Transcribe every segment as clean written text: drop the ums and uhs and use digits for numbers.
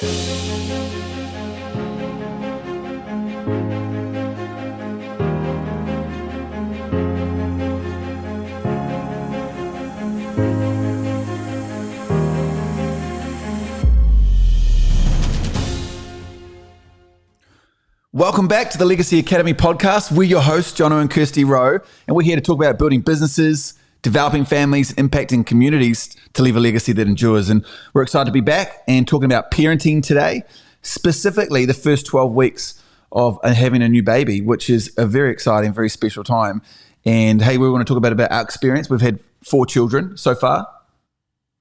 Welcome back to the Legacy Academy podcast. We're your hosts, Jono and Kirsty Rowe, and we're here to talk about building businesses, developing families, impacting communities to leave a legacy that endures. And we're excited to be back and talking about parenting today, specifically the first 12 weeks of having a new baby, which is a very exciting, very special time. And hey, we want to talk about our experience. We've had 4 children so far.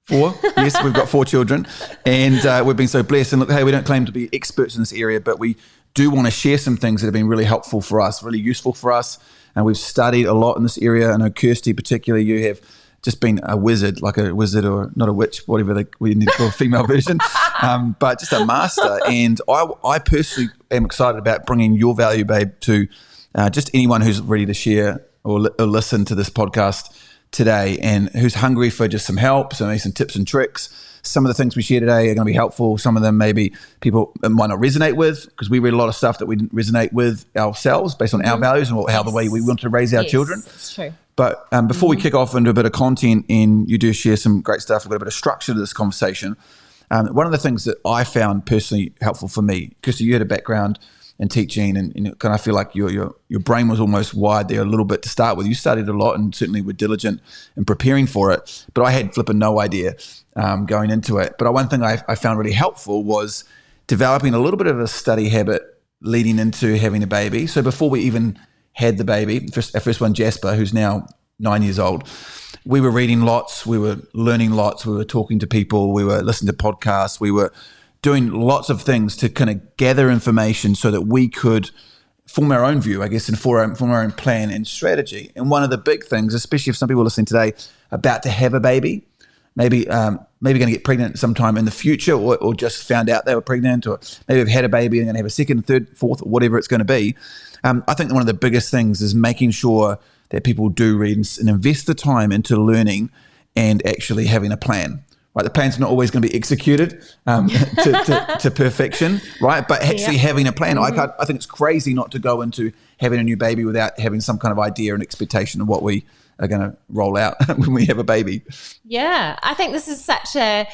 4? Yes, we've got 4 children, and we've been so blessed. And look, hey, we don't claim to be experts in this area, but we do want to share some things that have been really helpful for us, really useful for us. And we've studied a lot in this area. I know, Kirsty, particularly, you have just been a wizard, like a wizard or not a witch, whatever we need for a female version, but just a master. And I personally am excited about bringing your value, babe, to just anyone who's ready to share or listen to this podcast today and who's hungry for just some help, some tips and tricks. Some of the things we share today are going to be helpful. Some of them maybe people might not resonate with, because we read a lot of stuff that we didn't resonate with ourselves based on our values and how the way we want to raise our children. That's true. But before we kick off into a bit of content and you do share some great stuff, we've got a bit of structure to this conversation. One of the things that I found personally helpful for me, because you had a background in teaching and kind of feel like your brain was almost wired there a little bit to start with. You studied a lot and certainly were diligent in preparing for it, but I had flipping no idea going into it. But one thing I found really helpful was developing a little bit of a study habit leading into having a baby. So before we even had the baby, our first one, Jasper, who's now 9 years old, we were reading lots, we were learning lots, we were talking to people, we were listening to podcasts, we were doing lots of things to kind of gather information so that we could form our own view, I guess, and form our own plan and strategy. And one of the big things, especially if some people are listening today, about to have a baby, maybe going to get pregnant sometime in the future, or just found out they were pregnant, or maybe have had a baby and going to have a second, third, fourth, or whatever it's going to be. I think one of the biggest things is making sure that people do read and invest the time into learning and actually having a plan. Right, the plan's not always going to be executed to perfection, right? But actually having a plan. I think it's crazy not to go into having a new baby without having some kind of idea and expectation of what we are going to roll out when we have a baby. Yeah, I think this is a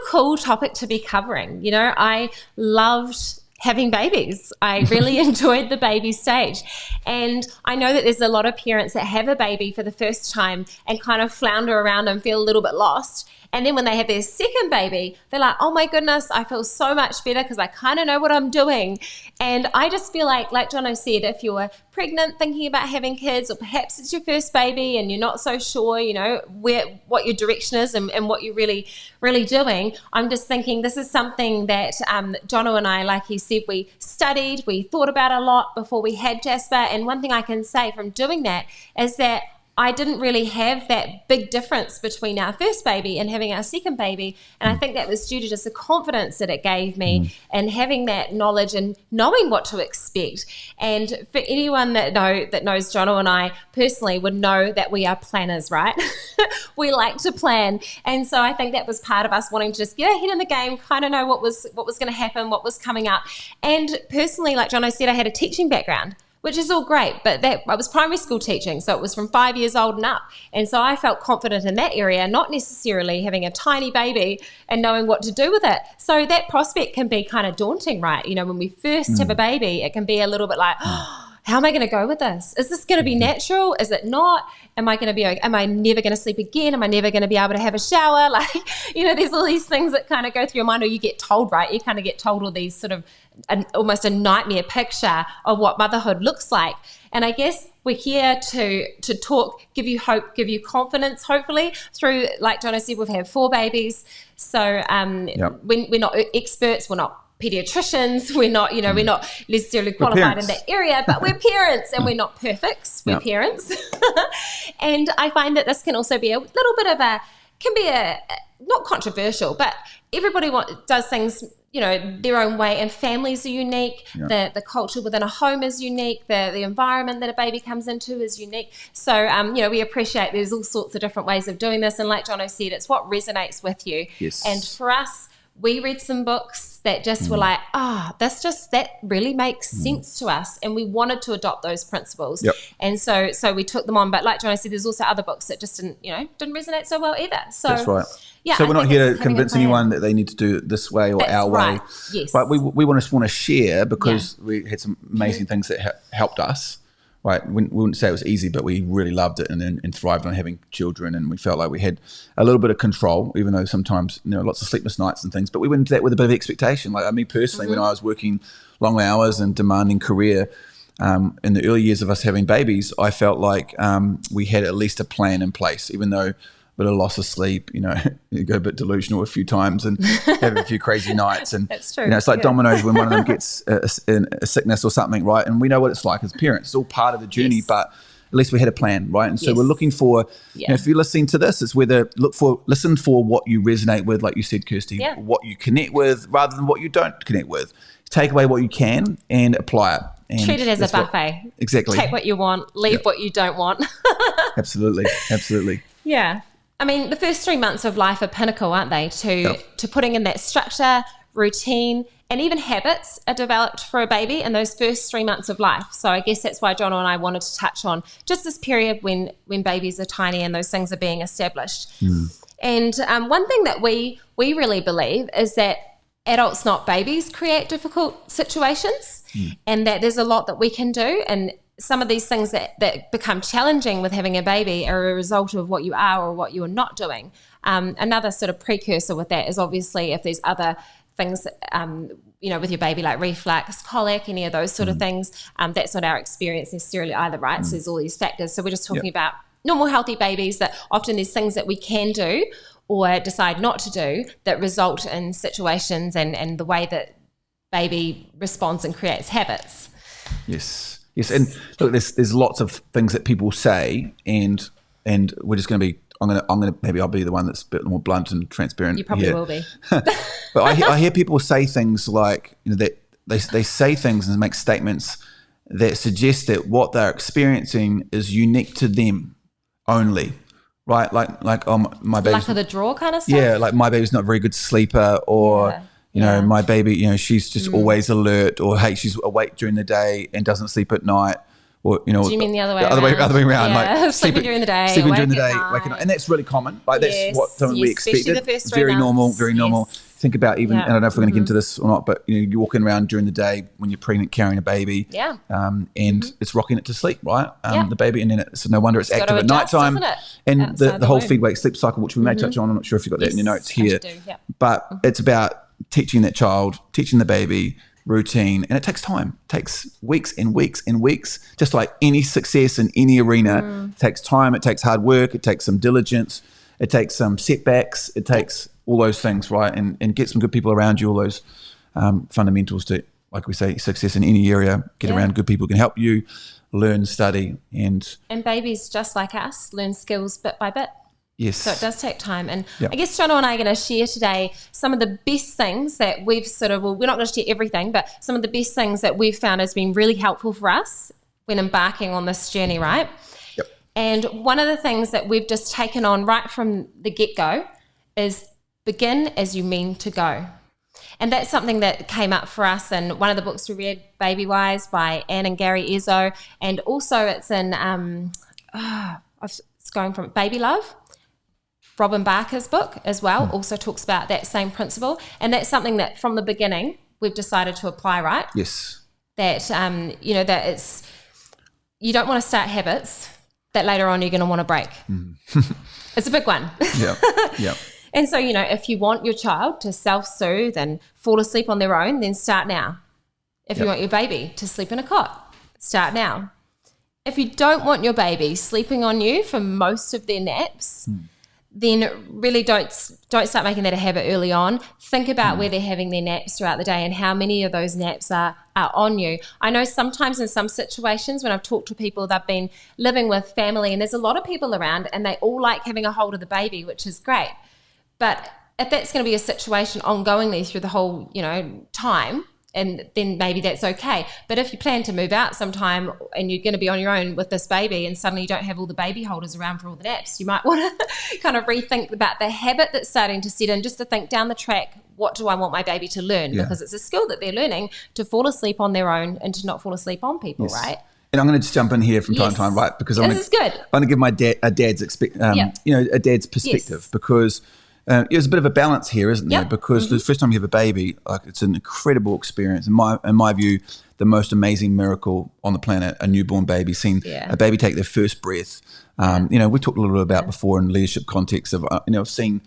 cool topic to be covering. You know, I loved having babies. I really enjoyed the baby stage. And I know that there's a lot of parents that have a baby for the first time and kind of flounder around and feel a little bit lost. And then when they have their second baby, they're like, oh my goodness, I feel so much better because I kind of know what I'm doing. And I just feel like Jono said, if you're pregnant thinking about having kids, or perhaps it's your first baby and you're not so sure, you know, what your direction is and what you're really, really doing, I'm just thinking this is something that Jono and I, like he said, we studied, we thought about a lot before we had Jasper. And one thing I can say from doing that is that I didn't really have that big difference between our first baby and having our second baby. And I think that was due to just the confidence that it gave me and having that knowledge and knowing what to expect. And for anyone that knows Jono and I personally would know that we are planners, right? We like to plan. And so I think that was part of us wanting to just get ahead in the game, kind of know what was going to happen, what was coming up. And personally, like Jono said, I had a teaching background, which is all great, but I was primary school teaching, so it was from 5 years old and up. And so I felt confident in that area, not necessarily having a tiny baby and knowing what to do with it. So that prospect can be kind of daunting, right? You know, when we first have a baby, it can be a little bit like, how am I going to go with this? Is this going to be natural? Is it not? Am I never going to sleep again? Am I never going to be able to have a shower? Like, you know, there's all these things that kind of go through your mind, or you get told, right? You kind of get told all these sort of almost a nightmare picture of what motherhood looks like. And I guess we're here to talk, give you hope, give you confidence, hopefully, through, like Jono said, we've had 4 babies. So we're not experts, we're not pediatricians, we're not necessarily qualified in that area, but we're parents, and we're not perfect, we're parents. And I find that this can also be a little bit of not controversial, but everybody does things, you know, their own way, and families are unique. The culture within a home is unique. The environment that a baby comes into is unique. So, we appreciate there's all sorts of different ways of doing this. And like Jono said, it's what resonates with you. Yes. And for us, we read some books that just were like, that really makes sense to us. And we wanted to adopt those principles. Yep. And so we took them on. But like Jono said, there's also other books that just didn't resonate so well either. So that's right. Yeah, so we're not here to convince anyone that they need to do it this way or our way. Yes. But we want to share because we had some amazing things that helped us. Right, we wouldn't say it was easy, but we really loved it and thrived on having children, and we felt like we had a little bit of control, even though sometimes lots of sleepless nights and things. But we went into that with a bit of expectation. Like me personally, when I was working long hours and demanding career in the early years of us having babies, I felt like we had at least a plan in place, even though a bit of loss of sleep, you go a bit delusional a few times and have a few crazy nights. And that's true. It's like dominoes when one of them gets a sickness or something, right? And we know what it's like as parents. It's all part of the journey, but at least we had a plan, right? And so we're looking for, if you're listening to this, it's whether listen for what you resonate with, like you said, Kirsty, what you connect with rather than what you don't connect with. Take away what you can and apply it. And treat it as a buffet. Exactly. Take what you want, leave what you don't want. Absolutely. Yeah. I mean, the first 3 months of life are pinnacle, aren't they? To putting in that structure, routine, and even habits are developed for a baby in those first 3 months of life. So I guess that's why Jono and I wanted to touch on just this period when babies are tiny and those things are being established. And one thing that we really believe is that adults, not babies, create difficult situations, and that there's a lot that we can do. And some of these things that become challenging with having a baby are a result of what you are or what you're not doing. Another sort of precursor with that is obviously if there's other things, with your baby, like reflux, colic, any of those sort of things, that's not our experience necessarily either, right? So there's all these factors. So we're just talking about normal healthy babies, that often there's things that we can do or decide not to do that result in situations and the way that baby responds and creates habits. Yes, and look, there's lots of things that people say, and we're just going to be. I'm gonna maybe I'll be the one that's a bit more blunt and transparent. You probably will be. But I hear people say things like that they say things and make statements that suggest that what they're experiencing is unique to them only. Right, like my baby's luck of the draw kind of stuff. Yeah, like my baby's not a very good sleeper, or my baby, she's just always alert, or hey, she's awake during the day and doesn't sleep at night, or Do you mean the other way around? Other way around, yeah. like sleeping during the day, waking night. up, and that's really common. Like that's what something we expected. The first 3 very months. normal. Think about even, and I don't know if we're going to get into this or not, but you're walking around during the day when you're pregnant, carrying a baby, and it's rocking it to sleep, right? The baby, and then it's no wonder it's active at night time, and the whole feed-wake sleep cycle, which we may touch on. I'm not sure if you've got that in your notes here, but it's about teaching that child, teaching the baby routine, and it takes time. It takes weeks and weeks and weeks, just like any success in any arena. It takes time, it takes hard work, it takes some diligence, it takes some setbacks, it takes all those things, right? And get some good people around you, all those fundamentals to, like we say, success in any area. Get around good people who can help you learn, study, and babies, just like us, learn skills bit by bit. Yes. So it does take time. And I guess Jono and I are going to share today some of the best things that we've we're not going to share everything, but some of the best things that we've found has been really helpful for us when embarking on this journey, right? Yep. And one of the things that we've just taken on right from the get-go is begin as you mean to go. And that's something that came up for us in one of the books we read, Baby Wise, by Anne and Gary Ezzo. And also it's in, it's going from Baby Love. Robin Barker's book as well also talks about that same principle. And that's something that from the beginning we've decided to apply, right? Yes. That, that it's, you don't want to start habits that later on you're going to want to break. It's a big one. Yeah. And so, if you want your child to self-soothe and fall asleep on their own, then start now. If you want your baby to sleep in a cot, start now. If you don't want your baby sleeping on you for most of their naps, then really don't start making that a habit early on. Think about where they're having their naps throughout the day and how many of those naps are on you. I know sometimes in some situations when I've talked to people, they've been living with family and there's a lot of people around and they all like having a hold of the baby, which is great. But if that's going to be a situation ongoingly through the whole, time, and then maybe that's okay. But if you plan to move out sometime and you're going to be on your own with this baby and suddenly you don't have all the baby holders around for all the naps, you might want to kind of rethink about the habit that's starting to set in, just to think down the track, what do I want my baby to learn? Because it's a skill that they're learning to fall asleep on their own and to not fall asleep on people, right? And I'm going to just jump in here from time to time, right? Because this is good. I'm going to give my a dad's perspective, because there's a bit of a balance here, isn't there? Because the first time you have a baby, like, it's an incredible experience. In my view, the most amazing miracle on the planet, a newborn baby, seeing a baby take their first breath. We talked a little bit about before in leadership context of, I've seen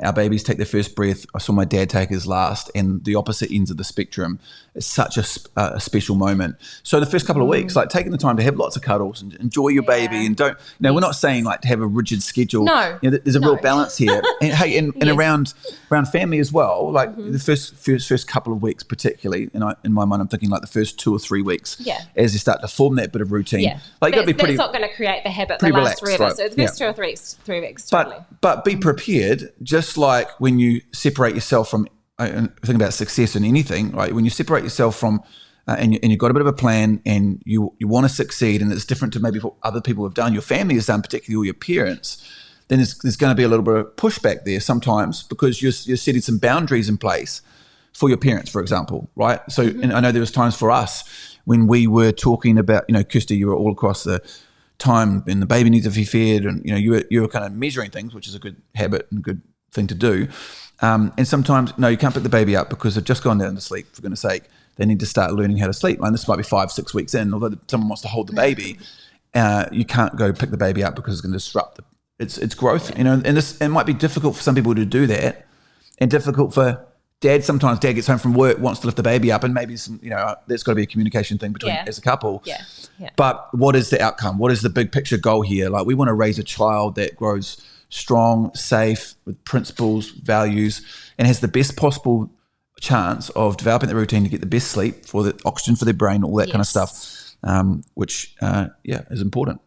our babies take their first breath. I saw my dad take his last, and the opposite ends of the spectrum. It's such a special moment. So the first couple of weeks, like, taking the time to have lots of cuddles and enjoy your baby, and don't, we're not saying like to have a rigid schedule. No, there's a real balance here. And hey, and around family as well. Like the first couple of weeks, particularly, and in my mind, I'm thinking like the first 2 or 3 weeks, as you start to form that bit of routine. Like, you got to be pretty. That's not going to create the habit that lasts forever. Right? So the first 2 or 3 weeks, totally. But be prepared. Just like when you separate yourself from, think about success in anything, right? When you separate yourself from, and you've got a bit of a plan, and you want to succeed, and it's different to maybe what other people have done, your family has done, particularly all your parents, then there's going to be a little bit of pushback there sometimes, because you're setting some boundaries in place for your parents, for example, right? So, and I know there was times for us when we were talking about, Kirsty, you were all across the time, and the baby needs to be fed, and you were kind of measuring things, which is a good habit and a good thing to do. And sometimes, no, you can't pick the baby up because they've just gone down to sleep, for goodness sake. They need to start learning how to sleep. And this might be 5-6 weeks in, although someone wants to hold the baby, you can't go pick the baby up because it's going to disrupt its growth. And it might be difficult for some people to do that, and difficult for dad. Sometimes dad gets home from work, wants to lift the baby up, and maybe there's got to be a communication thing between as a couple. But what is the outcome? What is the big picture goal here? Like, we want to raise a child that grows strong, safe, with principles, values, and has the best possible chance of developing the routine to get the best sleep, for the oxygen for their brain, all that kind of stuff, which is important.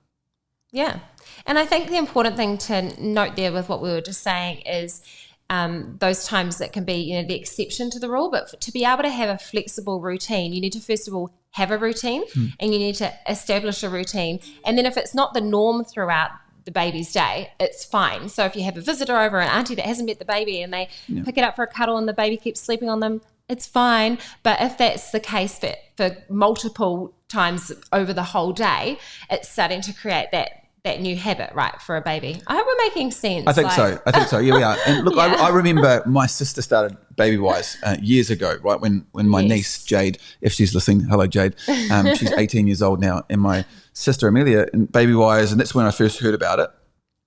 Yeah. And I think the important thing to note there with what we were just saying is those times that can be, the exception to the rule, but to be able to have a flexible routine, you need to first of all have a routine, and you need to establish a routine. And then if it's not the norm throughout the baby's day, it's fine. So if you have a visitor over, an auntie that hasn't met the baby, and they pick it up for a cuddle and the baby keeps sleeping on them, it's fine. But if that's the case for multiple times over the whole day, it's starting to create that new habit, right, for a baby. I hope we're making sense. I think so. Yeah, we are. And look, I remember my sister started Babywise years ago, right, when my niece Jade, if she's listening, hello Jade, she's 18 years old now, and my sister Amelia in Babywise, and that's when I first heard about it.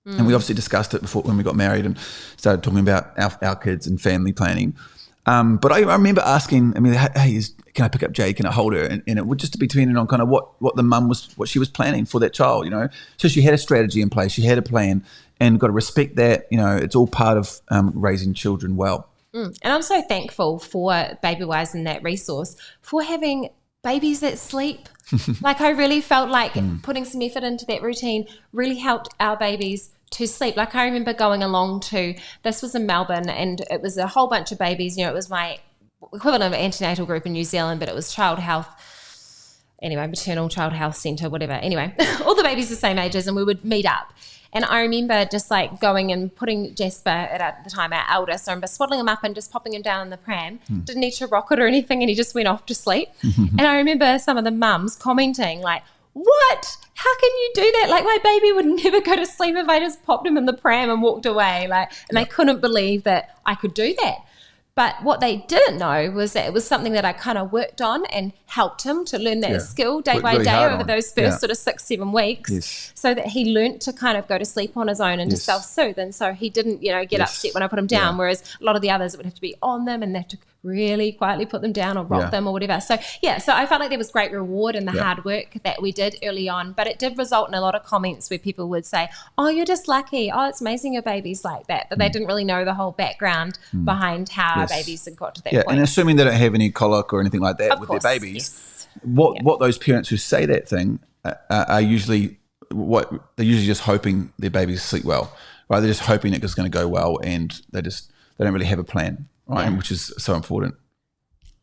And we obviously discussed it before when we got married and started talking about our kids and family planning. But I remember asking Amelia, hey, can I pick up Jade? Can I hold her? And it would just be depending on kind of what the mum was, what she was planning for that child, So she had a strategy in place, she had a plan, and got to respect that. It's all part of raising children well. And I'm so thankful for Babywise and that resource for having babies that sleep. Like, I really felt like putting some effort into that routine really helped our babies to sleep. Like, I remember going along to, this was in Melbourne, and it was a whole bunch of babies. It was my equivalent of an antenatal group in New Zealand, but it was child health, maternal child health centre, whatever. Anyway, all the babies the same ages, and we would meet up. And I remember just like going and putting Jasper, at the time our eldest, I remember swaddling him up and just popping him down in the pram. Didn't need to rock it or anything, and he just went off to sleep. And I remember some of the mums commenting like, what? How can you do that? Like, my baby would never go to sleep if I just popped him in the pram and walked away. And they couldn't believe that I could do that. But what they didn't know was that it was something that I kind of worked on and helped him to learn that skill day by day over those first sort of 6-7 weeks, so that he learnt to kind of go to sleep on his own and to self-soothe. And so he didn't, get upset when I put him down, whereas a lot of the others, it would have to be on them, and they have to really quietly put them down or rock them or whatever. So so I felt like there was great reward in the hard work that we did early on, but it did result in a lot of comments where people would say, oh, you're just lucky, oh, it's amazing your baby's like that, but they didn't really know the whole background behind how our babies had got to that point. And assuming they don't have any colic or anything like that with their babies, what those parents who say that thing are usually they're usually just hoping their babies sleep well, right? They're just hoping it's going to go well, and they don't really have a plan. Right, which is so important.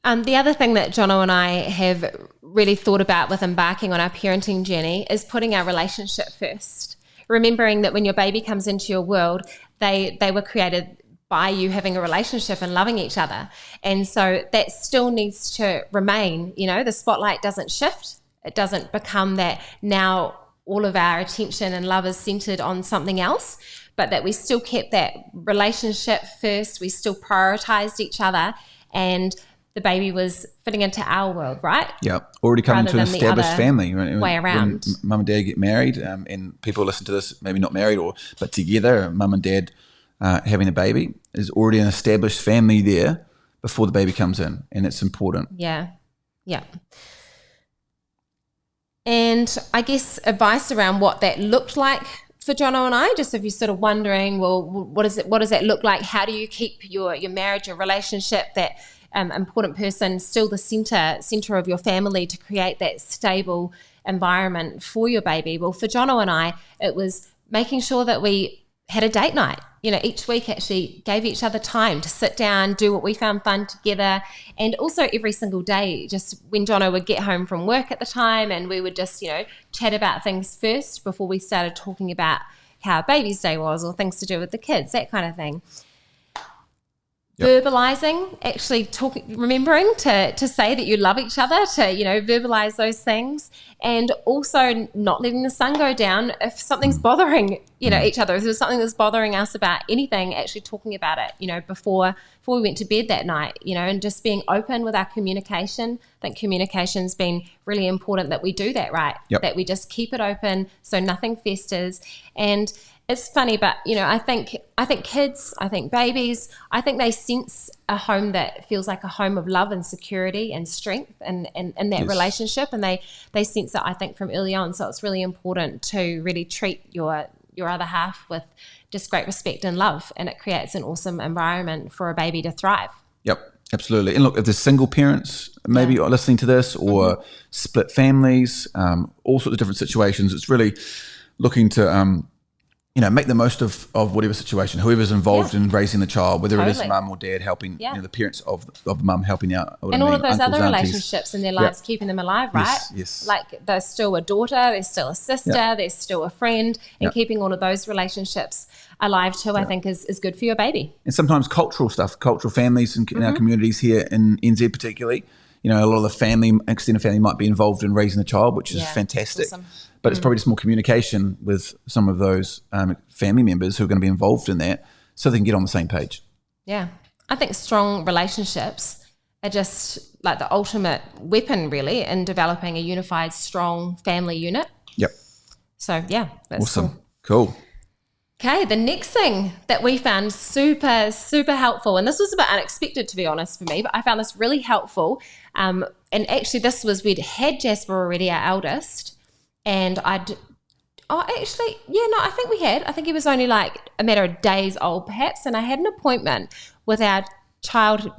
The other thing that Jono and I have really thought about with embarking on our parenting journey is putting our relationship first. Remembering that when your baby comes into your world, they were created by you having a relationship and loving each other. And so that still needs to remain, the spotlight doesn't shift. It doesn't become that now all of our attention and love is centered on something else, but that we still kept that relationship first. We still prioritized each other, and the baby was fitting into our world, right? Yeah, already coming to an established family. Way around. When mum and dad get married, and people listen to this, maybe not married, but together, mum and dad having a baby, is already an established family there before the baby comes in, and it's important. Yeah. And I guess advice around what that looked like for Jono and I, just if you're sort of wondering, well, what does that look like? How do you keep your marriage, your relationship, that important person still the center of your family to create that stable environment for your baby? Well, for Jono and I, it was making sure that we had a date night. Each week actually gave each other time to sit down, do what we found fun together. And also every single day, just when Jono would get home from work at the time, and we would just, chat about things first before we started talking about how baby's day was or things to do with the kids, that kind of thing. Yep. Verbalizing, actually remembering to say that you love each other, to, verbalize those things, and also not letting the sun go down if something's bothering, each other. If there's something that's bothering us about anything, actually talking about it, before we went to bed that night, and just being open with our communication. I think communication's been really important that we do that, right? Yep. That we just keep it open so nothing festers. And it's funny, but I think kids, I think babies, I think they sense a home that feels like a home of love and security and strength and that relationship, and they sense it, I think, from early on. So it's really important to really treat your other half with just great respect and love, and it creates an awesome environment for a baby to thrive. Yep, absolutely. And look, if there's single parents maybe are listening to this, or split families, all sorts of different situations, it's really looking to make the most of whatever situation, whoever's involved in raising the child, whether it is mum or dad helping, the parents of the mum helping out. And all of those other relationships in their lives, keeping them alive, right? Yes. Like they're still a daughter, they're still a sister, they're still a friend, and keeping all of those relationships alive too, I think is good for your baby. And sometimes cultural families in our communities here in NZ particularly, a lot of the extended family might be involved in raising the child, which is fantastic. Awesome. But it's probably just more communication with some of those family members who are going to be involved in that, so they can get on the same page. Yeah. I think strong relationships are just like the ultimate weapon, really, in developing a unified, strong family unit. Yep. So, that's awesome. Cool. Okay, the next thing that we found super, super helpful, and this was a bit unexpected, to be honest, for me, but I found this really helpful. And actually, we'd had Jasper already, our eldest, and I think we had. I think he was only like a matter of days old, perhaps, and I had an appointment with our child,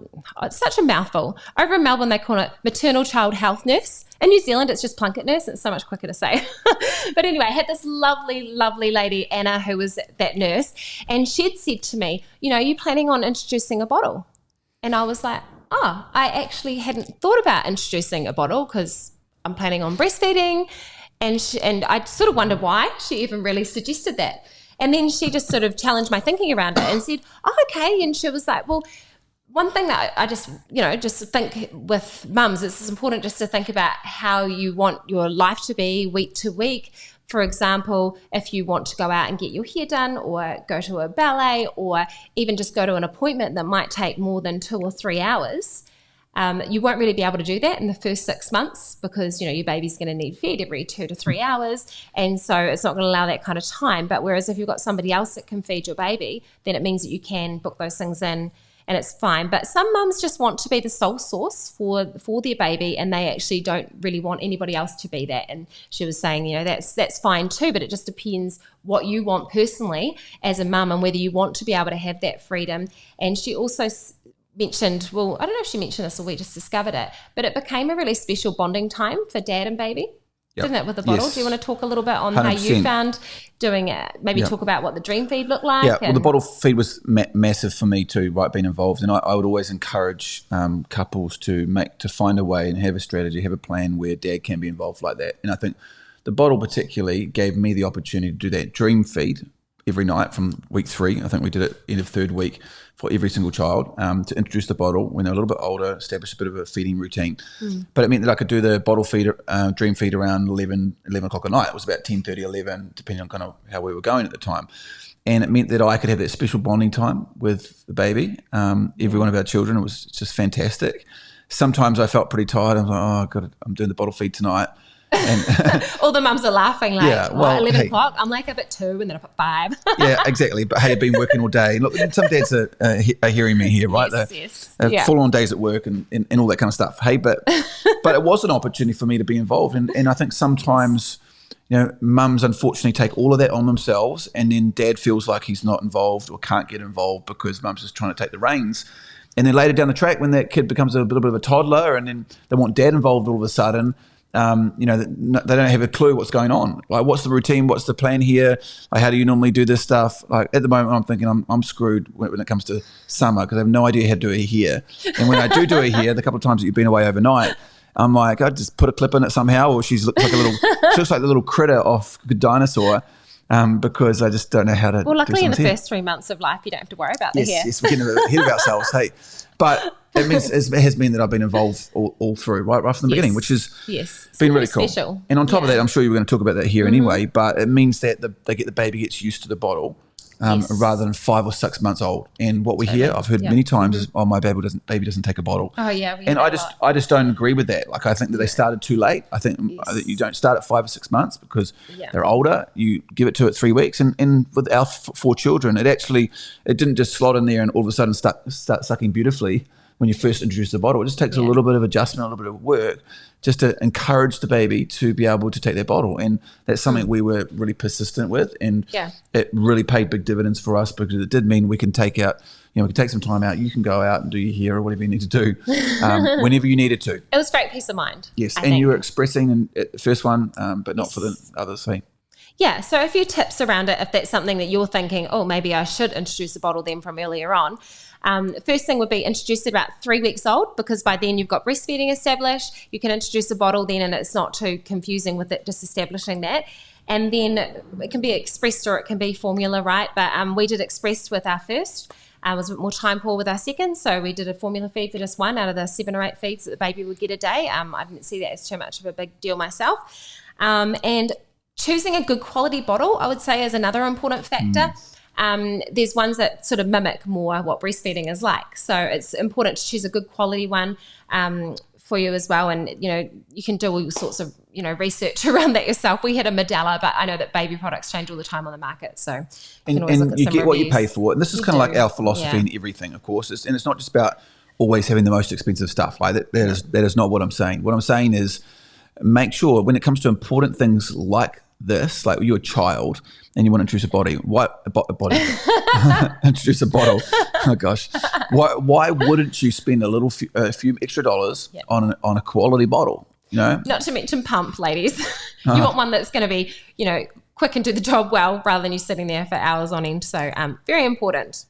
it's such a mouthful. Over in Melbourne, they call it maternal child health nurse. In New Zealand, it's just plunket nurse. It's so much quicker to say. But anyway, I had this lovely, lovely lady, Anna, who was that nurse, and she'd said to me, are you planning on introducing a bottle? And I was like, I actually hadn't thought about introducing a bottle because I'm planning on breastfeeding. And I sort of wondered why she even really suggested that. And then she just sort of challenged my thinking around it and said, okay. And she was like, well, one thing that I just, just think with mums, it's important just to think about how you want your life to be week to week. For example, if you want to go out and get your hair done, or go to a ballet, or even just go to an appointment that might take more than 2 or 3 hours, you won't really be able to do that in the first 6 months because, your baby's going to need fed every 2 to 3 hours. And so it's not going to allow that kind of time. But whereas if you've got somebody else that can feed your baby, then it means that you can book those things in and it's fine. But some mums just want to be the sole source for their baby, and they actually don't really want anybody else to be that. And she was saying, that's fine too, but it just depends what you want personally as a mum and whether you want to be able to have that freedom. And she also mentioned, I don't know if she mentioned this or we just discovered it, but it became a really special bonding time for dad and baby. didn't it, with the bottle? Yes. Do you want to talk a little bit on how you 100%. found doing it? Maybe talk about what the dream feed looked like. Yeah, well, the bottle feed was massive for me too, right, being involved. And I would always encourage couples to find a way and have a strategy, have a plan where dad can be involved like that. And I think the bottle particularly gave me the opportunity to do that dream feed every night from week 3. I think we did it in the 3rd week for every single child, to introduce the bottle when they're a little bit older, establish a bit of a feeding routine. But it meant that I could do the bottle feed, dream feed around 11 o'clock at night. It was about 10:30, 11, depending on kind of how we were going at the time. And it meant that I could have that special bonding time with the baby, every one of our children. It was just fantastic. Sometimes I felt pretty tired. I was like, oh, God, I'm doing the bottle feed tonight. And all the mums are laughing like, Yeah, well, 11 hey. o'clock? I'm like up at 2 and then up at 5. Yeah, exactly. But hey, I've been working all day. Look, some dads are hearing me here, right? Yes. They're Yeah. full on days at work and all that kind of stuff. Hey, but it was an opportunity for me to be involved. And I think sometimes, mums unfortunately take all of that on themselves, and then dad feels like he's not involved or can't get involved because mum's just trying to take the reins. And then later down the track, when that kid becomes a little bit of a toddler and then they want dad involved all of a sudden, they don't have a clue what's going on. Like, what's the routine? What's the plan here? Like, how do you normally do this stuff? Like, at the moment, I'm thinking I'm screwed when it comes to summer because I have no idea how to do it here. And when I do it here, the couple of times that you've been away overnight, I'm like, I just put a clip in it somehow, or she looks like the little critter off Good Dinosaur. Because I just don't know how to. Well, luckily in the here. first 3 months of life, you don't have to worry about the hair. Yes, we're getting ahead of ourselves. Hey, but it has meant that I've been involved all through, right from the beginning, which has been really cool. Special. And on top of that, I'm sure you were going to talk about that here anyway. But it means that the baby gets used to the bottle. Rather than 5 or 6 months old. And what we hear, I've heard many times, is, "Oh, my baby doesn't take a bottle." Oh yeah, and I just don't agree with that. Like, I think that they started too late. I think that you don't start at 5 or 6 months because they're older. You give it to it 3 weeks. And with our 4 children, it didn't just slot in there and all of a sudden start sucking beautifully when you first introduce the bottle. It just takes a little bit of adjustment, a little bit of work, just to encourage the baby to be able to take their bottle. And that's something we were really persistent with. And it really paid big dividends for us because it did mean we can take some time out. You can go out and do your hair or whatever you need to do whenever you needed to. It was great peace of mind. Yes, I and think. you were expressing in the first one, but not for the others. So. Yeah, so a few tips around it if that's something that you're thinking, oh, maybe I should introduce a bottle then from earlier on. First thing would be introduce it about 3 weeks old, because by then you've got breastfeeding established. You can introduce a bottle then and it's not too confusing with it just establishing that. And then it can be expressed or it can be formula, right? But we did expressed with our first. It was a bit more time poor with our second, so we did a formula feed for just 1 out of the 7 or 8 feeds that the baby would get a day. I didn't see that as too much of a big deal myself. And choosing a good quality bottle, I would say, is another important factor. There's ones that sort of mimic more what breastfeeding is like. So it's important to choose a good quality one for you as well. And, you can do all sorts of, research around that yourself. We had a Medela, but I know that baby products change all the time on the market. So you can always look at you some get what you reviews. pay for. And this is kind of like our philosophy in everything, of course. And it's not just about always having the most expensive stuff. Like that is not what I'm saying. What I'm saying is make sure when it comes to important things like this, like you're a child and you want to introduce introduce a bottle. Oh gosh, why wouldn't you spend a few extra dollars on a quality bottle? Not to mention pump, ladies. You want one that's going to be, quick and do the job well, rather than you sitting there for hours on end. So very important.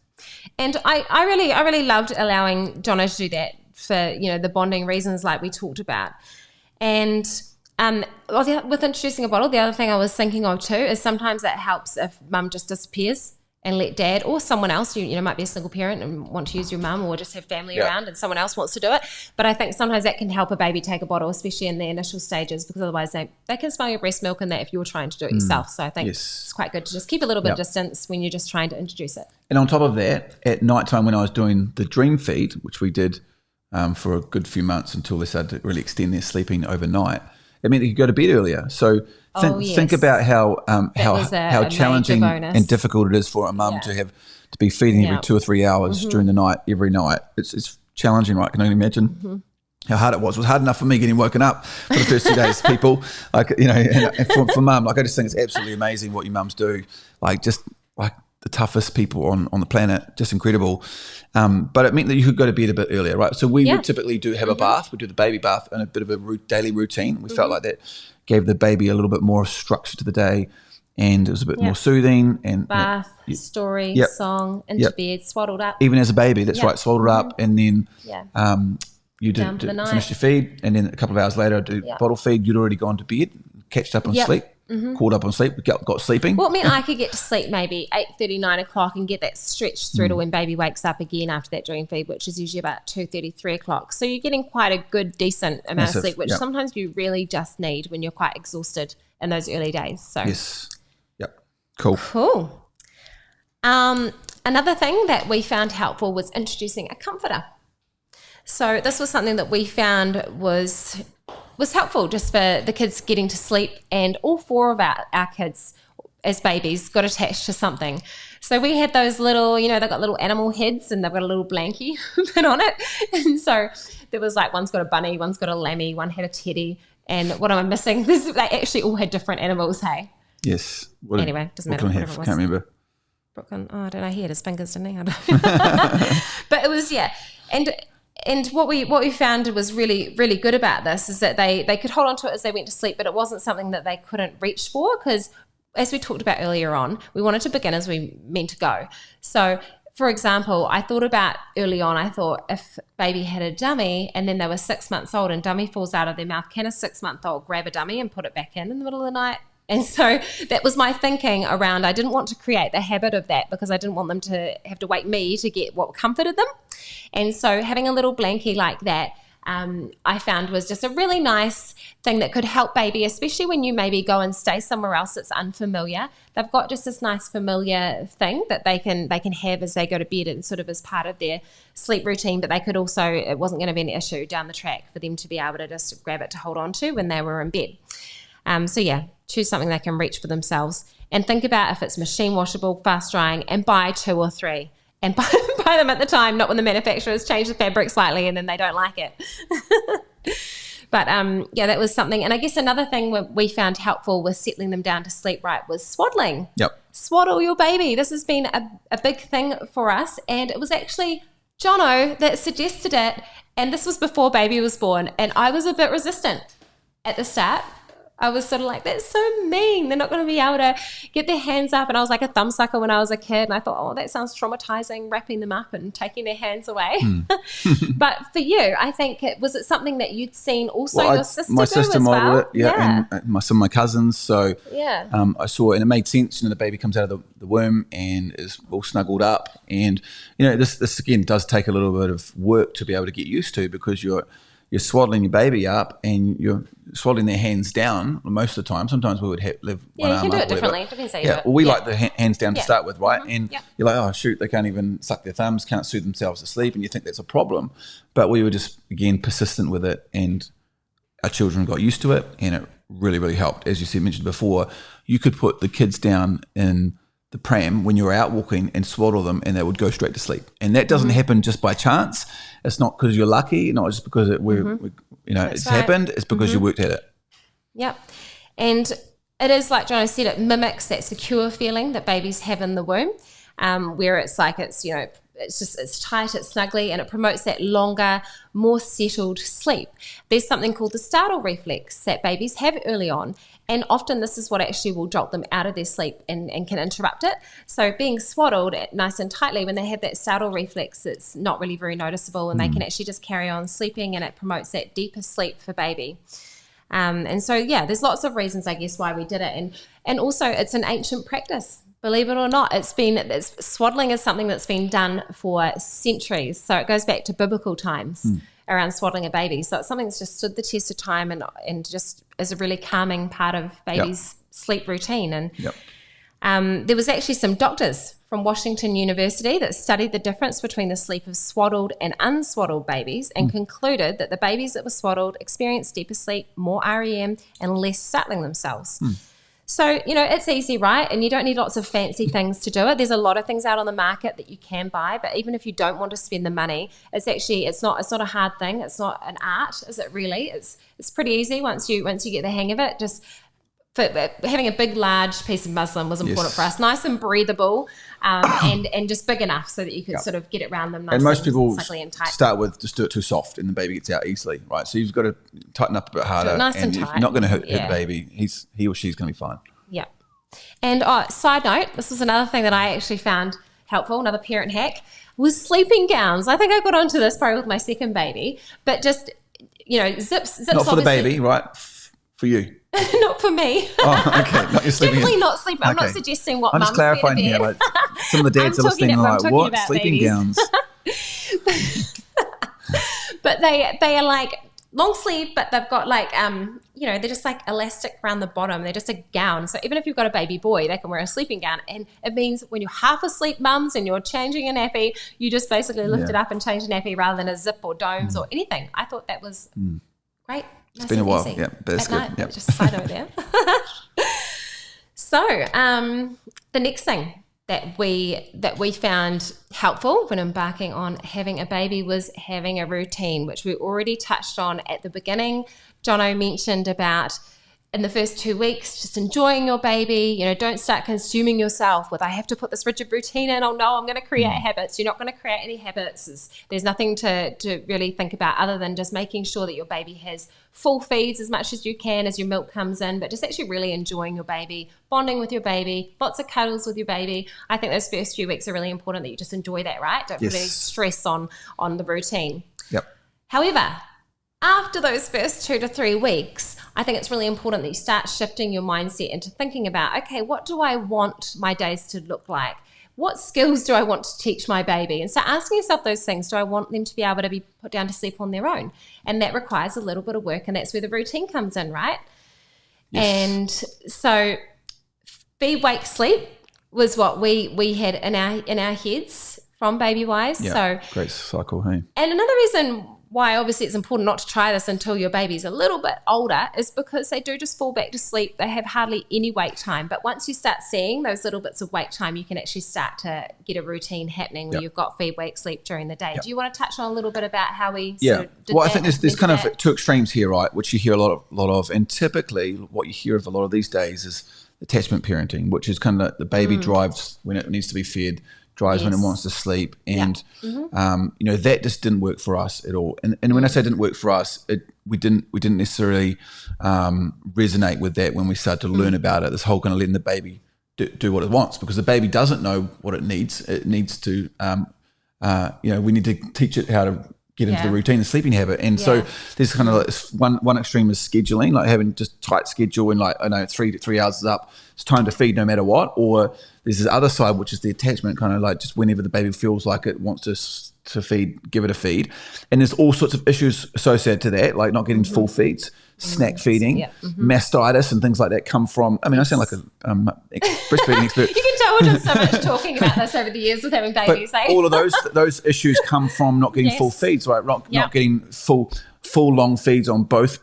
And I really loved allowing Jono to do that for the bonding reasons like we talked about. And with introducing a bottle, the other thing I was thinking of too is sometimes that helps if mum just disappears and let dad or someone else, you might be a single parent and want to use your mum or just have family around and someone else wants to do it. But I think sometimes that can help a baby take a bottle, especially in the initial stages, because otherwise they can smell your breast milk and that if you're trying to do it yourself. So I think it's quite good to just keep a little bit of distance when you're just trying to introduce it. And on top of that, at night time when I was doing the dream feed, which we did for a good few months until they started to really extend their sleeping overnight, it meant that you could go to bed earlier. So think about how challenging and difficult it is for a mum to be feeding every 2 or 3 hours during the night, every night. It's challenging, right? Can you imagine how hard it was? It was hard enough for me getting woken up for the first 2 days, people. And for mum, I just think it's absolutely amazing what you mums do. Just the toughest people on the planet, just incredible. But it meant that you could go to bed a bit earlier, right? So we would typically do have a bath. We do the baby bath and a bit of a daily routine. We felt like that gave the baby a little bit more structure to the day, and it was a bit more soothing. And bath, story, song, into bed, swaddled up. Even as a baby, that's right, swaddled up, and then you did finish your feed, and then a couple of hours later, do bottle feed. You'd already gone to bed, catched up on sleep. Caught up on sleep, got sleeping. Well, it meant I could get to sleep maybe 8:30, 9 o'clock and get that stretch through to when baby wakes up again after that dream feed, which is usually about 2:30, 3 o'clock. So you're getting quite a good, decent amount of sleep, which sometimes you really just need when you're quite exhausted in those early days. So yes. Yep. Cool. Another thing that we found helpful was introducing a comforter. So this was something that we found was helpful just for the kids getting to sleep, and all 4 of our kids as babies got attached to something. So we had those little, they've got little animal heads and they've got a little blankie put on it. And so there was like, one's got a bunny, one's got a lammy, one had a teddy. And what am I missing? They actually all had different animals, hey? Yes. Anyway, doesn't matter. What can I have? Can't remember. Brooklyn, I don't know, he had his fingers, didn't he? I don't know. But it was, And what we found was really, really good about this is that they could hold on to it as they went to sleep, but it wasn't something that they couldn't reach for, because as we talked about earlier on, we wanted to begin as we meant to go. So, for example, I thought if baby had a dummy and then they were 6 months old and dummy falls out of their mouth, can a 6-month-old grab a dummy and put it back in the middle of the night? And so that was my thinking around, I didn't want to create the habit of that because I didn't want them to have to wake me to get what comforted them. And so having a little blankie like that, I found was just a really nice thing that could help baby, especially when you maybe go and stay somewhere else that's unfamiliar. They've got just this nice familiar thing that they can have as they go to bed and sort of as part of their sleep routine, but they could also, it wasn't going to be an issue down the track for them to be able to just grab it to hold on to when they were in bed. Choose something they can reach for themselves, and think about if it's machine washable, fast drying, and buy 2 or 3. And buy them at the time, not when the manufacturers change the fabric slightly and then they don't like it. But that was something. And I guess another thing we found helpful with settling them down to sleep right was swaddling. Yep. Swaddle your baby. This has been a big thing for us. And it was actually Jono that suggested it. And this was before baby was born. And I was a bit resistant at the start. I was sort of like, that's so mean. They're not going to be able to get their hands up. And I was like a thumb sucker when I was a kid. And I thought, oh, that sounds traumatizing, wrapping them up and taking their hands away. But for you, I think, was it something that you'd seen also your sister do as well? My sister modeled it, and some of my cousins. So I saw it, and it made sense. The baby comes out of the womb and is all snuggled up. And, this again does take a little bit of work to be able to get used to, because you're swaddling your baby up and you're swaddling their hands down most of the time. Sometimes we would live one arm up. You can do it differently. Depends how you do it. Well, we like the hands down to start with, right? And you're like, oh, shoot, they can't even suck their thumbs, can't soothe themselves to sleep, and you think that's a problem. But we were just, again, persistent with it, and our children got used to it, and it really, really helped. As you mentioned before, you could put the kids down in the pram when you were out walking and swaddle them, and they would go straight to sleep. And that doesn't happen just by chance. It's not because you're lucky, not just because it's happened. It's because you worked at it. Yep. And it is, like Jono said, it mimics that secure feeling that babies have in the womb, where it's like it's tight, it's snuggly, and it promotes that longer, more settled sleep. There's something called the startle reflex that babies have early on, and often this is what actually will jolt them out of their sleep and can interrupt it. So being swaddled nice and tightly, when they have that startle reflex, it's not really very noticeable, and they can actually just carry on sleeping, and it promotes that deeper sleep for baby. There's lots of reasons, I guess, why we did it, and also it's an ancient practice. Believe it or not, swaddling is something that's been done for centuries. So it goes back to biblical times around swaddling a baby. So it's something that's just stood the test of time and just is a really calming part of baby's sleep routine. And there was actually some doctors from Washington University that studied the difference between the sleep of swaddled and unswaddled babies and concluded that the babies that were swaddled experienced deeper sleep, more REM, and less startling themselves. So, it's easy, right? And you don't need lots of fancy things to do it. There's a lot of things out on the market that you can buy, but even if you don't want to spend the money, it's not a hard thing. It's not an art, is it really? It's pretty easy once you get the hang of it. Just having a big, large piece of muslin was important for us. Nice and breathable, and just big enough so that you could sort of get it around them nice and most people and tight. start with just do it too soft and the baby gets out easily, right? So you've got to tighten up a bit harder. Nice and you're tight. not going to hit the baby. He or she's going to be fine. Yeah. And side note, this was another thing that I actually found helpful, another parent hack, was sleeping gowns. I think I got onto this probably with my second baby, but just, zips. Not for the baby, right? For you. Not for me. Oh, okay. Not your sleeping. Definitely not sleeping. I'm not suggesting what I'm just clarifying here. Like, some of the dads are listening and like, what? Sleeping babies. Gowns. But they are like long sleeve, but they've got like, they're just like elastic around the bottom. They're just a gown. So even if you've got a baby boy, they can wear a sleeping gown. And it means when you're half asleep, mums, and you're changing a nappy, you just basically lift it up and change a nappy rather than a zip or domes or anything. I thought that was great. It's been a while. Yeah, but it's good. Yep. Just a side over there. So the next thing that we found helpful when embarking on having a baby was having a routine, which we already touched on at the beginning. Jono mentioned about in the first 2 weeks, just enjoying your baby, don't start consuming yourself with, I have to put this rigid routine in. Oh no, I'm going to create habits. You're not going to create any habits. There's nothing to really think about other than just making sure that your baby has full feeds as much as you can as your milk comes in, but just actually really enjoying your baby, bonding with your baby, lots of cuddles with your baby. I think those first few weeks are really important that you just enjoy that, right? Don't put any stress on the routine. Yep. However, after those first 2 to 3 weeks, I think it's really important that you start shifting your mindset into thinking about, okay, what do I want my days to look like? What skills do I want to teach my baby? And so asking yourself those things. Do I want them to be able to be put down to sleep on their own? And that requires a little bit of work, and that's where the routine comes in, right? Yes. And so feed, wake, sleep was what we had in our heads from Baby Wise. Yeah, so great cycle, hey? And another reason why obviously it's important not to try this until your baby's a little bit older is because they do just fall back to sleep. They have hardly any wake time. But once you start seeing those little bits of wake time, you can actually start to get a routine happening where you've got feed, wake, sleep during the day. Do you want to touch on a little bit about how we sort of did well, that? I think there's kind of two extremes here, right, which you hear a lot of. And typically what you hear of a lot of these days is attachment parenting, which is kind of the baby drives when it needs to be fed, drives when it wants to sleep, and that just didn't work for us at all. And when I say didn't work for us, we didn't necessarily resonate with that when we started to learn about it. This whole kind of letting the baby do what it wants, because the baby doesn't know what it needs. It needs to, we need to teach it how to get into the routine, the sleeping habit. And so there's kind of like one extreme is scheduling, like having just tight schedule and like, I know 3 hours is up, it's time to feed no matter what. Or there's this other side, which is the attachment, kind of like just whenever the baby feels like it wants to feed, give it a feed. And there's all sorts of issues associated to that, like not getting full feeds, snack feeding, mastitis and things like that come from, I mean, I sound like a breastfeeding expert. You can tell we've done so much talking about this over the years with having babies. But all of those issues come from not getting full feeds, right? Not getting full long feeds on both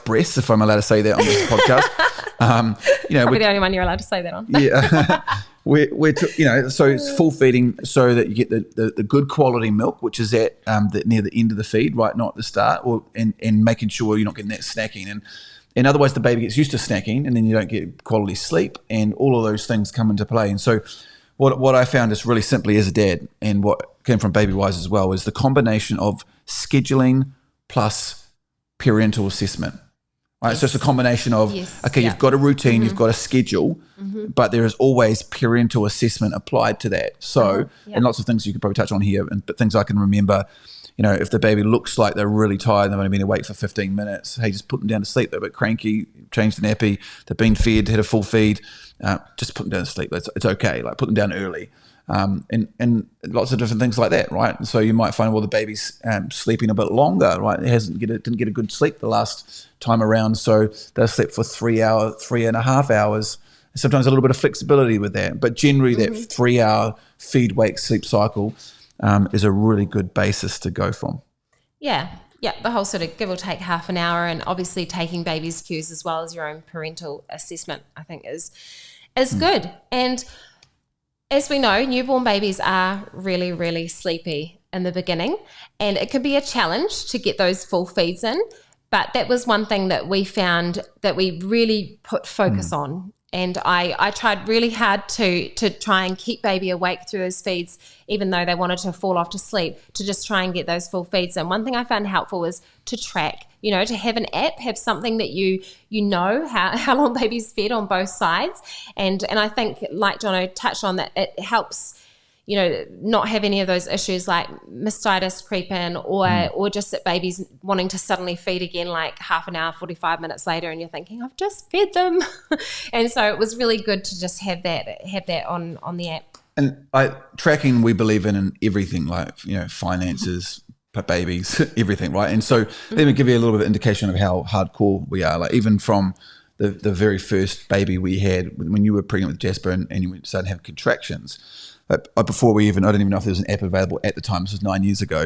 breasts, if I'm allowed to say that on this podcast. Probably the only one you're allowed to say that on. Yeah. So it's full feeding so that you get the good quality milk, which is at near the end of the feed, right, not at the start, and making sure you're not getting that snacking. And otherwise the baby gets used to snacking and then you don't get quality sleep, and all of those things come into play. And so what I found is really simply as a dad, and what came from Baby Wise as well, is the combination of scheduling plus parental assessment. Right, so it's a combination of, you've got a routine, you've got a schedule, but there is always parental assessment applied to that. So, and lots of things you could probably touch on here, but things I can remember, if the baby looks like they're really tired, they've only been awake for 15 minutes, hey, just put them down to sleep. They're a bit cranky, change the nappy, they've been fed, had a full feed, just put them down to sleep. It's okay, like put them down early. And lots of different things like that, right? And so you might find, well, the baby's sleeping a bit longer, right? It didn't get a good sleep the last time around, so they slept for 3.5 hours. Sometimes a little bit of flexibility with that, but generally that 3-hour feed, wake, sleep cycle is a really good basis to go from. Yeah, the whole sort of give or take half an hour, and obviously taking baby's cues as well as your own parental assessment, I think is good. And as we know, newborn babies are really, really sleepy in the beginning, and it can be a challenge to get those full feeds in. But that was one thing that we found that we really put focus on. And I tried really hard to try and keep baby awake through those feeds, even though they wanted to fall off to sleep, to just try and get those full feeds. And one thing I found helpful was to track, to have an app, have something that you know how long baby's fed on both sides. And I think, like Jono touched on, that it helps, not have any of those issues like mastitis creep in, or just that baby's wanting to suddenly feed again like half an hour, 45 minutes later, and you're thinking, I've just fed them. And so it was really good to just have that on the app. And tracking, we believe in everything, like, finances, babies, everything, right? And so let me give you a little bit of indication of how hardcore we are. Like, even from the very first baby we had, when you were pregnant with Jasper and you started having contractions, before I don't even know if there was an app available at the time. This was 9 years ago.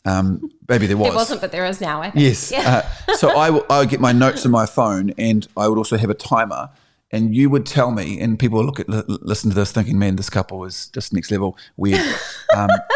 Maybe there was. There wasn't, but there is now, I think. Yes. Yeah. So I would get my notes on my phone, and I would also have a timer, and you would tell me, and people would listen to this thinking, man, this couple is just next level weird.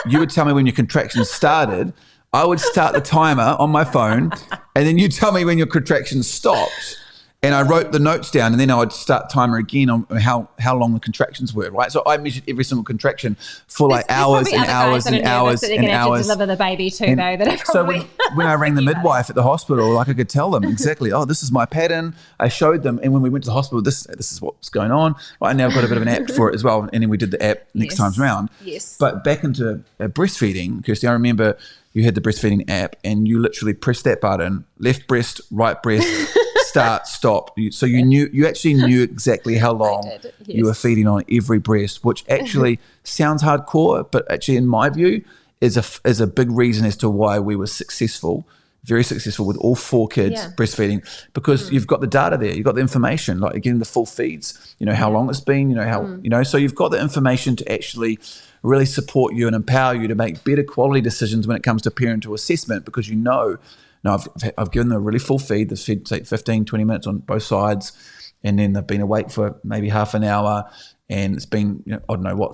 You would tell me when your contractions started. I would start the timer on my phone, and then you tell me when your contractions stopped. And I wrote the notes down, and then I would start timer again on how long the contractions were, right? So I measured every single contraction for like hours and hours and hours and hours. To deliver the baby too, though. That so when I rang the midwife at the hospital, like, I could tell them exactly, this is my pattern. I showed them, and when we went to the hospital, this is what's going on. Right now I've got a bit of an app for it as well, and then we did the app next times around. Yes. But back into breastfeeding, Kirsty, I remember you had the breastfeeding app, and you literally pressed that button, left breast, right breast. Start, stop. So you actually knew exactly how long you were feeding on every breast, which actually sounds hardcore, but actually, in my view, is a big reason as to why we were successful, very successful with all 4 kids breastfeeding, because you've got the data there, you've got the information, like, getting the full feeds, how long it's been, so you've got the information to actually really support you and empower you to make better quality decisions when it comes to parental assessment, because I've given them a really full feed. They've fed, say, 15, 20 minutes on both sides, and then they've been awake for maybe half an hour, and it's been,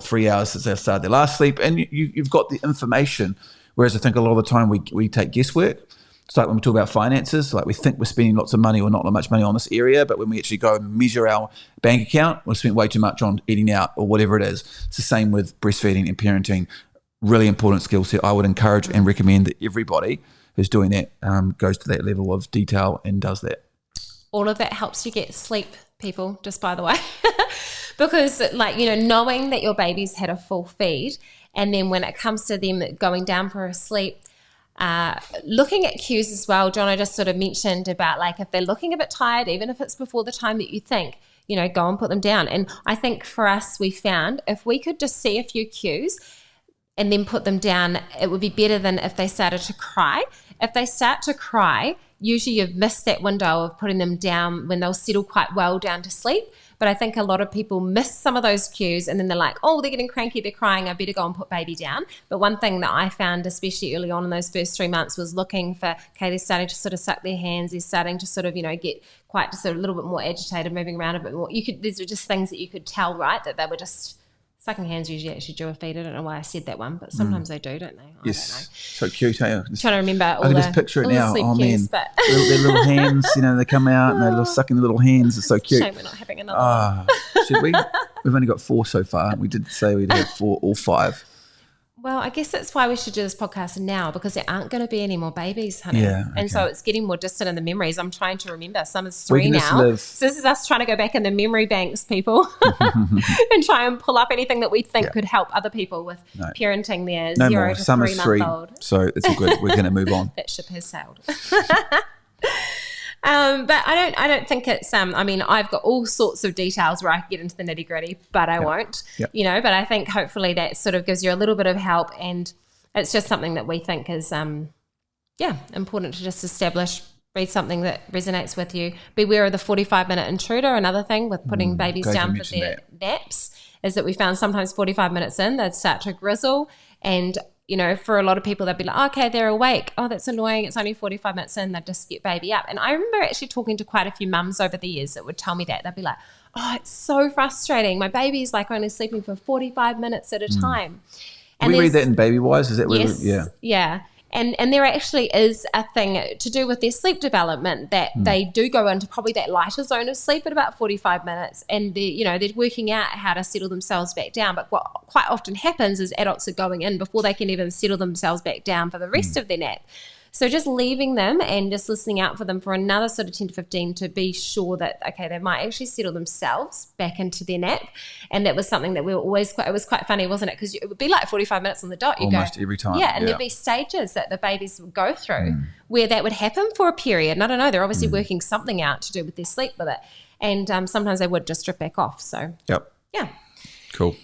3 hours since they started their last sleep, and you've got the information. Whereas I think a lot of the time we take guesswork. It's like when we talk about finances, like, we think we're spending lots of money or not much money on this area, but when we actually go and measure our bank account, we've spent way too much on eating out or whatever it is. It's the same with breastfeeding and parenting. Really important skill set. I would encourage and recommend that everybody who's doing that goes to that level of detail and does that. All of that helps you get sleep, people, just by the way. Because, knowing that your baby's had a full feed, and then when it comes to them going down for a sleep, looking at cues as well. Jono just sort of mentioned about, like, if they're looking a bit tired, even if it's before the time that you think, go and put them down. And I think for us, we found if we could just see a few cues and then put them down, it would be better than if they started to cry. If they start to cry, usually you've missed that window of putting them down when they'll settle quite well down to sleep. But I think a lot of people miss some of those cues, and then they're like, they're getting cranky, they're crying, I better go and put baby down. But one thing that I found, especially early on in those first 3 months, was looking for, they're starting to sort of suck their hands, they're starting to sort of, get quite just a little bit more agitated, moving around a bit more. These are just things that you could tell, right, that they were just sucking hands. Usually actually do a feed. I don't know why I said that one, but sometimes they do, don't they? Yes. I don't know. So cute, hey? I'm trying to remember all I can just picture it now. Oh, cues, man. Their little hands, they come out and they're sucking the little hands. It's so cute. Shame we're not having another one. Should we? We've only got 4 so far. We did say we'd have 4 or 5. Well, I guess that's why we should do this podcast now, because there aren't going to be any more babies, honey. Yeah, okay. And so it's getting more distant in the memories. I'm trying to remember. Summer's 3 now. So this is us trying to go back in the memory banks, people, and try and pull up anything that we think could help other people with parenting their 0 to 3 month old. So it's all good. We're going to move on. That ship has sailed. But I don't think it's, I've got all sorts of details where I can get into the nitty gritty, but I won't, but I think hopefully that sort of gives you a little bit of help, and it's just something that we think is, important to just establish. Read something that resonates with you. Beware of the 45-minute intruder. Another thing with putting babies down for their naps is that we found sometimes 45 minutes in, they'd start to grizzle, and for a lot of people, they'd be like, okay, they're awake. Oh, that's annoying. It's only 45 minutes in. They'd just get baby up. And I remember actually talking to quite a few mums over the years that would tell me that. They'd be like, oh, it's so frustrating. My baby's like only sleeping for 45 minutes at a time. And we read that in Baby Wise? Is that where yeah. And there actually is a thing to do with their sleep development that they do go into probably that lighter zone of sleep at about 45 minutes, and they're working out how to settle themselves back down. But what quite often happens is adults are going in before they can even settle themselves back down for the rest of their nap. So just leaving them and just listening out for them for another sort of 10 to 15 to be sure that, okay, they might actually settle themselves back into their nap. And that was something that we were always it was quite funny, wasn't it? Because it would be like 45 minutes on the dot. Almost every time. Yeah, and there'd be stages that the babies would go through where that would happen for a period. And I don't know, they're obviously working something out to do with their sleep with it. And sometimes they would just strip back off. So, yeah. Cool.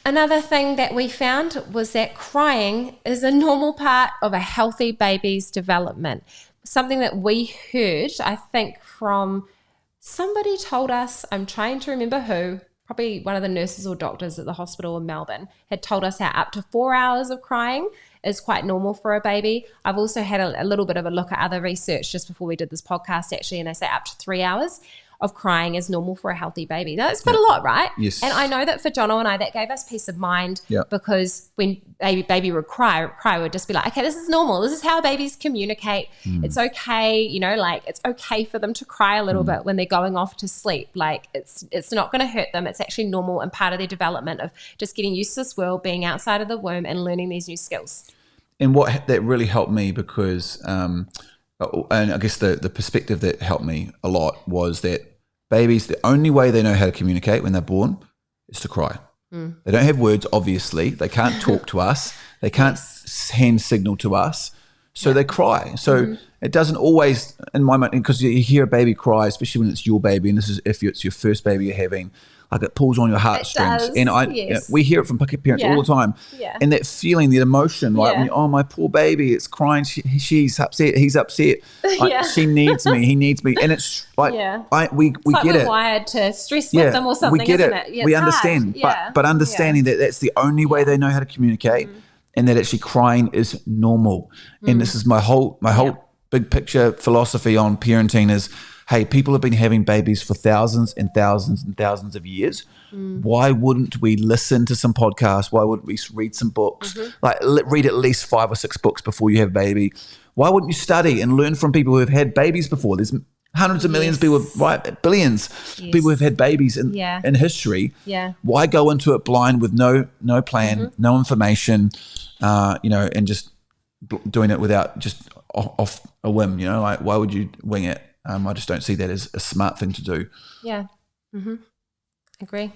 Another thing that we found was that crying is a normal part of a healthy baby's development. Something that we heard, I think, from somebody told us, I'm trying to remember who, probably one of the nurses or doctors at the hospital in Melbourne, had told us how up to 4 hours of crying is quite normal for a baby. I've also had a little bit of a look at other research just before we did this podcast, actually, and they say up to 3 hours of crying is normal for a healthy baby. Now, that's quite a lot, right? Yes. And I know that for Jono and I, that gave us peace of mind Yep. because when baby would cry would just be like, okay, this is normal. This is how babies communicate. It's okay, it's okay for them to cry a little bit when they're going off to sleep. Like it's not going to hurt them. It's actually normal and part of their development of just getting used to this world, being outside of the womb and learning these new skills. And what that really helped me because, and I guess the perspective that helped me a lot was that babies, the only way they know how to communicate when they're born is to cry. They don't have words, obviously. They can't talk to us. They can't hand signal to us. So they cry. So it doesn't always, in my mind, because you hear a baby cry, especially when it's your baby, and this is if it's your first baby you're having, like it pulls on your heartstrings. And we hear it from parents all the time. Yeah. And that feeling, that emotion, right? When oh, my poor baby, it's crying. She's upset. He's upset. She needs me. He needs me. And it's like, we like get we're it. wired to stress with them or something, we get isn't it. Yeah, we it's understand. hard. But understanding that that's the only way they know how to communicate and that actually crying is normal. And this is my whole big picture philosophy on parenting is, hey, people have been having babies for thousands and thousands and thousands of years. Why wouldn't we listen to some podcasts? Why wouldn't we read some books? Read at least 5 or 6 books before you have a baby. Why wouldn't you study and learn from people who have had babies before? There's hundreds of millions of people, right? Billions of people who have had babies in history. Yeah. Why go into it blind with no plan, no information, and just doing it without just off a whim, like why would you wing it? I just don't see that as a smart thing to do. Yeah. Agree.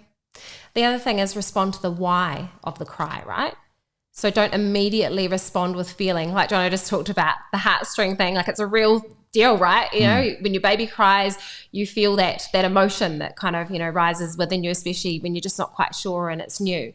The other thing is respond to the why of the cry, right? So don't immediately respond with feeling. Like Jono just talked about the heartstring thing, like it's a real deal, right? When your baby cries, you feel that emotion that kind of, rises within you, especially when you're just not quite sure and it's new.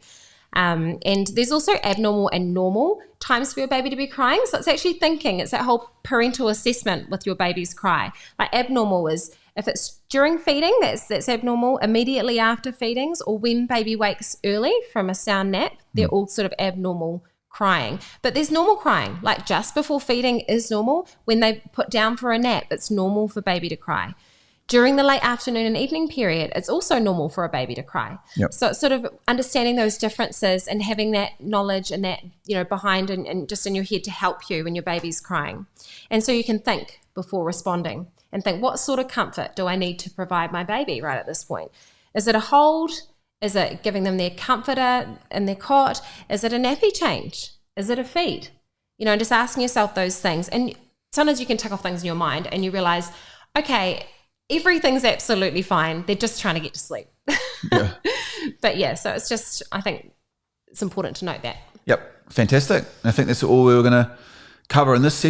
And there's also abnormal and normal times for your baby to be crying. So it's actually thinking, it's that whole parental assessment with your baby's cry. Like abnormal is if it's during feeding, that's abnormal, immediately after feedings, or when baby wakes early from a sound nap, they're all sort of abnormal crying. But there's normal crying, like just before feeding is normal. When they put down for a nap, it's normal for baby to cry. During the late afternoon and evening period, it's also normal for a baby to cry. Yep. So it's sort of understanding those differences and having that knowledge and that, behind and just in your head to help you when your baby's crying. And so you can think before responding and think, what sort of comfort do I need to provide my baby right at this point? Is it a hold? Is it giving them their comforter in their cot? Is it a nappy change? Is it a feed? Just asking yourself those things. And sometimes you can tick off things in your mind and you realize, okay, everything's absolutely fine. They're just trying to get to sleep. Yeah. But so it's just, I think it's important to note that. Yep. Fantastic. I think that's all we were going to cover in this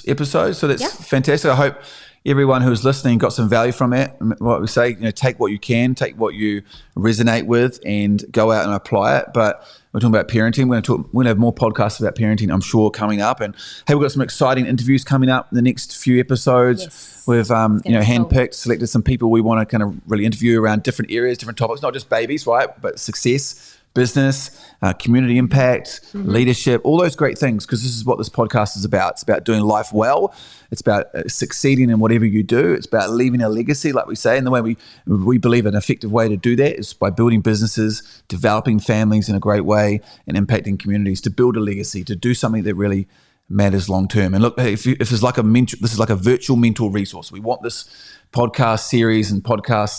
episode. So that's fantastic. I hope everyone who's listening got some value from it. What we say, take what you can, take what you resonate with and go out and apply it. But we're talking about parenting. We're going to have more podcasts about parenting, I'm sure, coming up. And hey, we've got some exciting interviews coming up in the next few episodes. Yes. We've handpicked, selected some people we want to kind of really interview around different areas, different topics, not just babies, right? But success, business, community impact, leadership, all those great things, because this is what this podcast is about. It's about doing life well. It's about succeeding in whatever you do. It's about leaving a legacy, like we say. And the way we believe an effective way to do that is by building businesses, developing families in a great way, and impacting communities to build a legacy, to do something that really matters long term. And look, if it's like this is like a virtual mentor resource. We want this podcast series and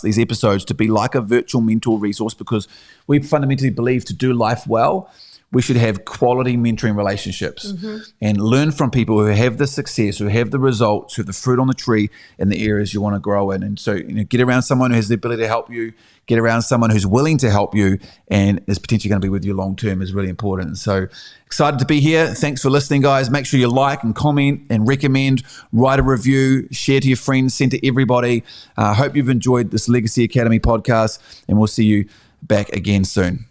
these episodes to be like a virtual mentor resource, because we fundamentally believe to do life well, we should have quality mentoring relationships and learn from people who have the success, who have the results, who have the fruit on the tree in the areas you want to grow in. And so, get around someone who has the ability to help you, get around someone who's willing to help you and is potentially going to be with you long term is really important. And so excited to be here. Thanks for listening, guys. Make sure you like and comment and recommend, write a review, share to your friends, send to everybody. Hope you've enjoyed this Legacy Academy podcast, and we'll see you back again soon.